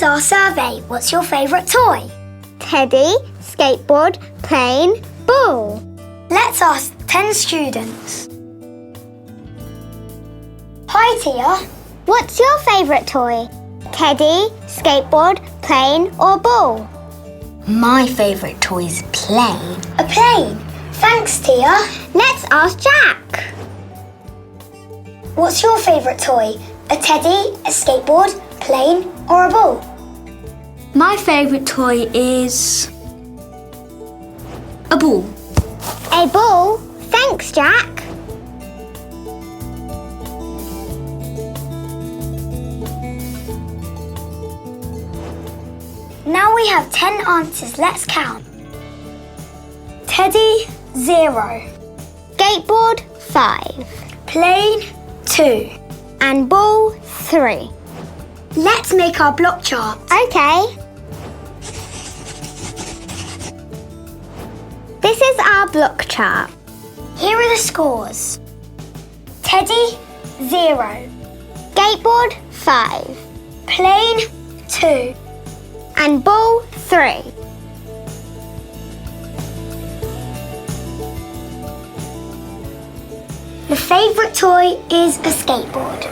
is our survey. What's your favourite toy? Teddy, skateboard, plane, ball. Let's ask 10 students. Hi, Tia. What's your favourite toy? Teddy, skateboard, plane or ball? My favourite toy is plane. A plane. Thanks, Tia. Let's ask Jack. What's your favourite toy? A teddy, a skateboard, plane or a ball? My favourite toy is a ball. A ball? Thanks, Jack. Now we have 10 answers. Let's count. Teddy, 0. Skateboard, 5. Plane, 2. And ball, 3. Let's make our block chart. Okay. This is our block chart. Here are the scores. Teddy, 0. Skateboard, 5. Plane, 2. And ball, 3. The favourite toy is a skateboard.